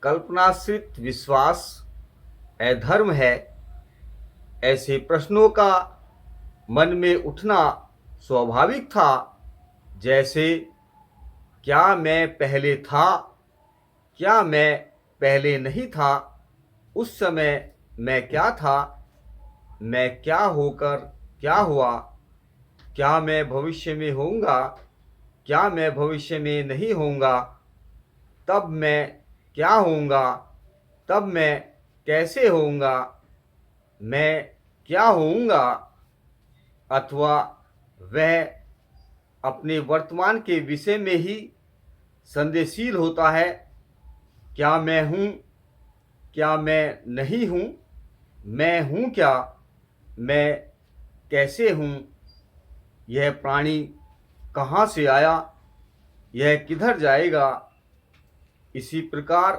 कल्पनाश्रित विश्वास अधर्म है, ऐसे प्रश्नों का मन में उठना स्वाभाविक था। जैसे क्या मैं पहले था, क्या मैं पहले नहीं था, उस समय मैं क्या था, मैं क्या होकर क्या हुआ, क्या मैं भविष्य में होऊंगा, क्या मैं भविष्य में नहीं होऊंगा, तब मैं क्या होऊंगा, तब मैं कैसे होऊंगा, मैं क्या होऊंगा। अथवा वह अपने वर्तमान के विषय में ही संदेहशील होता है। क्या मैं हूँ, क्या मैं नहीं हूँ, मैं हूँ क्या, मैं कैसे हूँ, यह प्राणी कहाँ से आया, यह किधर जाएगा। इसी प्रकार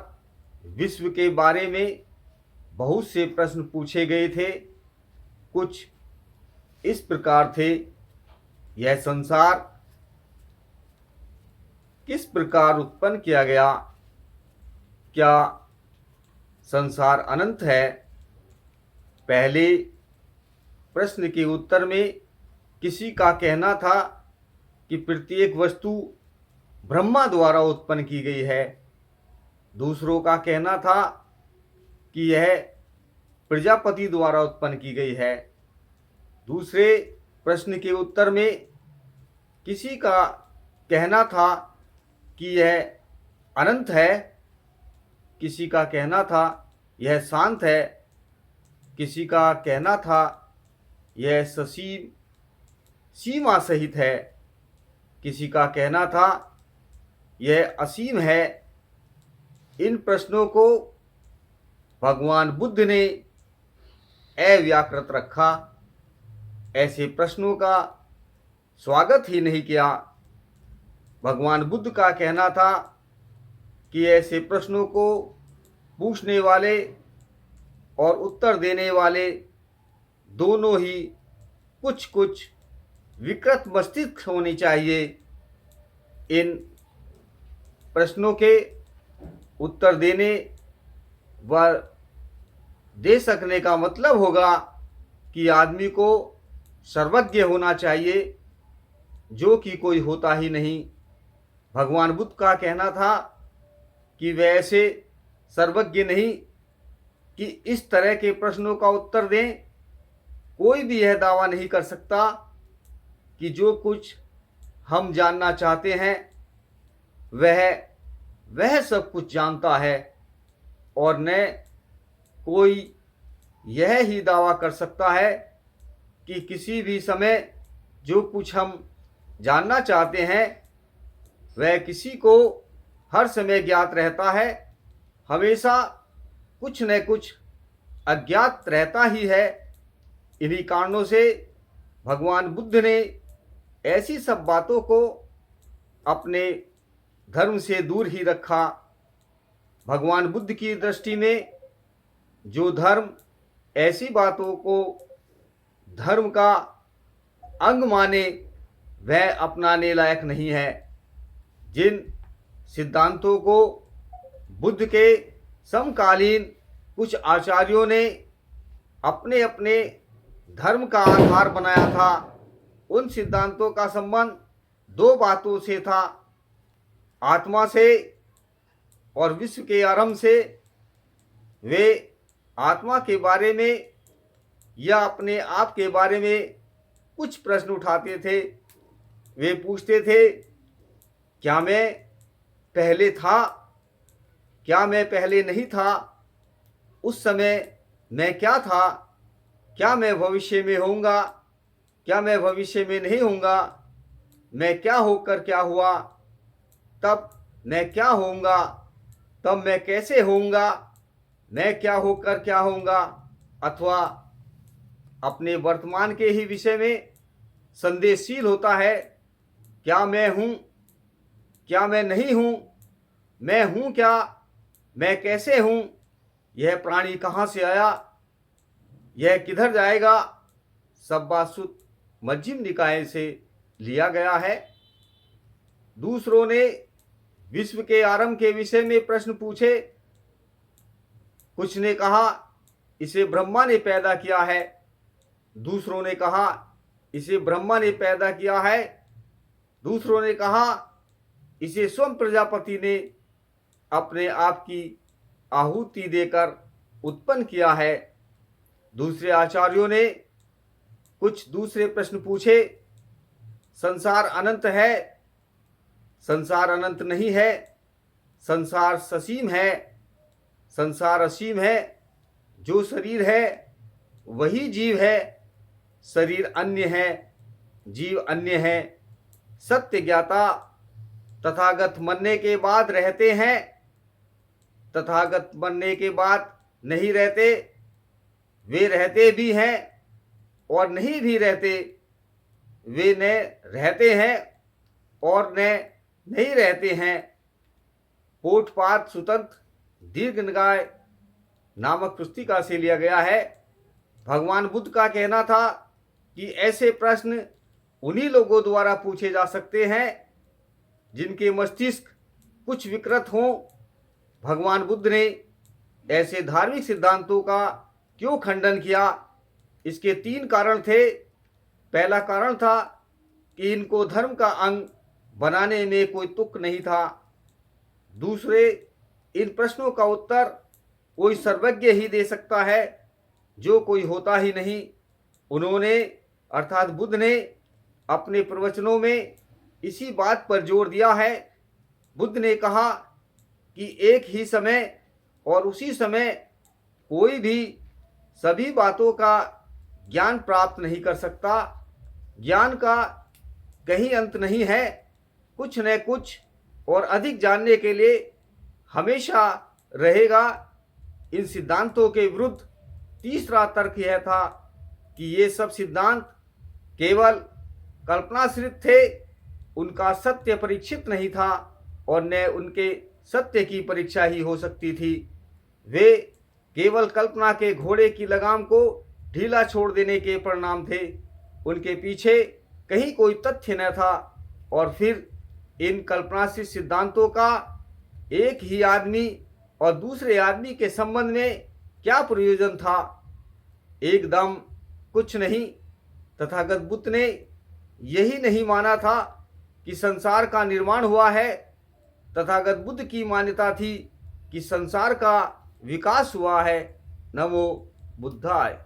विश्व के बारे में बहुत से प्रश्न पूछे गए थे। कुछ इस प्रकार थे, यह संसार किस प्रकार उत्पन्न किया गया, क्या संसार अनंत है। पहले प्रश्न के उत्तर में किसी का कहना था कि प्रत्येक वस्तु ब्रह्मा द्वारा उत्पन्न की गई है। दूसरों का कहना था कि यह प्रजापति द्वारा उत्पन्न की गई है। दूसरे प्रश्न के उत्तर में किसी का कहना था कि यह अनंत है, किसी का कहना था यह शांत है, किसी का कहना था यह ससीम सीमा सहित है, किसी का कहना था यह असीम है। इन प्रश्नों को भगवान बुद्ध ने अव्याकृत रखा। ऐसे प्रश्नों का स्वागत ही नहीं किया। भगवान बुद्ध का कहना था कि ऐसे प्रश्नों को पूछने वाले और उत्तर देने वाले दोनों ही कुछ कुछ विकृत मस्तिष्क होनी चाहिए। इन प्रश्नों के उत्तर देने व दे सकने का मतलब होगा कि आदमी को सर्वज्ञ होना चाहिए, जो कि कोई होता ही नहीं। भगवान बुद्ध का कहना था कि वे ऐसे सर्वज्ञ नहीं कि इस तरह के प्रश्नों का उत्तर दें। कोई भी यह दावा नहीं कर सकता कि जो कुछ हम जानना चाहते हैं वह सब कुछ जानता है, और न कोई यह ही दावा कर सकता है कि किसी भी समय जो कुछ हम जानना चाहते हैं वह किसी को हर समय ज्ञात रहता है। हमेशा कुछ न कुछ अज्ञात रहता ही है। इन्हीं कारणों से भगवान बुद्ध ने ऐसी सब बातों को अपने धर्म से दूर ही रखा। भगवान बुद्ध की दृष्टि में जो धर्म ऐसी बातों को धर्म का अंग माने वह अपनाने लायक नहीं है। जिन सिद्धांतों को बुद्ध के समकालीन कुछ आचार्यों ने अपने अपने धर्म का आधार बनाया था, उन सिद्धांतों का संबंध दो बातों से था, आत्मा से और विश्व के आरंभ से। वे आत्मा के बारे में या अपने आप के बारे में कुछ प्रश्न उठाते थे। वे पूछते थे, क्या मैं पहले था, क्या मैं पहले नहीं था, उस समय मैं क्या था, क्या मैं भविष्य में होऊंगा, क्या मैं भविष्य में नहीं होऊंगा, मैं क्या होकर क्या हुआ, तब मैं क्या होऊंगा, तब मैं कैसे होऊंगा, मैं क्या होकर क्या होऊंगा। अथवा अपने वर्तमान के ही विषय में संदेहशील होता है। क्या मैं हूँ, क्या मैं नहीं हूँ, मैं हूँ क्या, मैं कैसे हूँ, यह प्राणी कहाँ से आया, यह किधर जाएगा। सब बात सुत मध्यम निकाय से लिया गया है। दूसरों ने विश्व के आरंभ के विषय में प्रश्न पूछे कुछ ने कहा इसे ब्रह्मा ने पैदा किया है, दूसरों ने कहा इसे ब्रह्मा ने पैदा किया है, दूसरों ने कहा इसे स्वयं प्रजापति ने अपने आप की आहुति देकर उत्पन्न किया है। दूसरे आचार्यों ने कुछ दूसरे प्रश्न पूछे। संसार अनंत है, संसार अनंत नहीं है, संसार ससीम है, संसार असीम है, जो शरीर है वही जीव है, शरीर अन्य है, जीव अन्य है। सत्य ज्ञाता तथागत मरने के बाद रहते हैं, तथागत मरने के बाद नहीं रहते। वे रहते भी हैं और नहीं भी रहते, वे न रहते हैं और न नहीं रहते हैं। पोटपात सुतंत्र दीर्घ निकाय नामक पुस्तिका से लिया गया है। भगवान बुद्ध का कहना था कि ऐसे प्रश्न उन्हीं लोगों द्वारा पूछे जा सकते हैं जिनके मस्तिष्क कुछ विकृत हों। भगवान बुद्ध ने ऐसे धार्मिक सिद्धांतों का क्यों खंडन किया? इसके 3 कारण थे। पहला कारण था कि इनको धर्म का अंग बनाने में कोई तुक नहीं था। दूसरे, इन प्रश्नों का उत्तर कोई सर्वज्ञ ही दे सकता है, जो कोई होता ही नहीं। उन्होंने अर्थात बुद्ध ने अपने प्रवचनों में इसी बात पर जोर दिया है। बुद्ध ने कहा कि एक ही समय और उसी समय कोई भी सभी बातों का ज्ञान प्राप्त नहीं कर सकता। ज्ञान का कहीं अंत नहीं है। कुछ न कुछ और अधिक जानने के लिए हमेशा रहेगा। इन सिद्धांतों के विरुद्ध तीसरा तर्क यह था कि ये सब सिद्धांत केवल कल्पनाश्रित थे, उनका सत्य परीक्षित नहीं था और न उनके सत्य की परीक्षा ही हो सकती थी। वे केवल कल्पना के घोड़े की लगाम को ढीला छोड़ देने के परिणाम थे। उनके पीछे कहीं कोई तथ्य न था। और फिर इन कल्पनाश्रित सिद्धांतों का एक ही आदमी और दूसरे आदमी के संबंध में क्या प्रयोजन था? एकदम कुछ नहीं। तथागत बुद्ध ने यही नहीं माना था कि संसार का निर्माण हुआ है। तथागत बुद्ध की मान्यता थी कि संसार का विकास हुआ है। नमो बुद्धाय।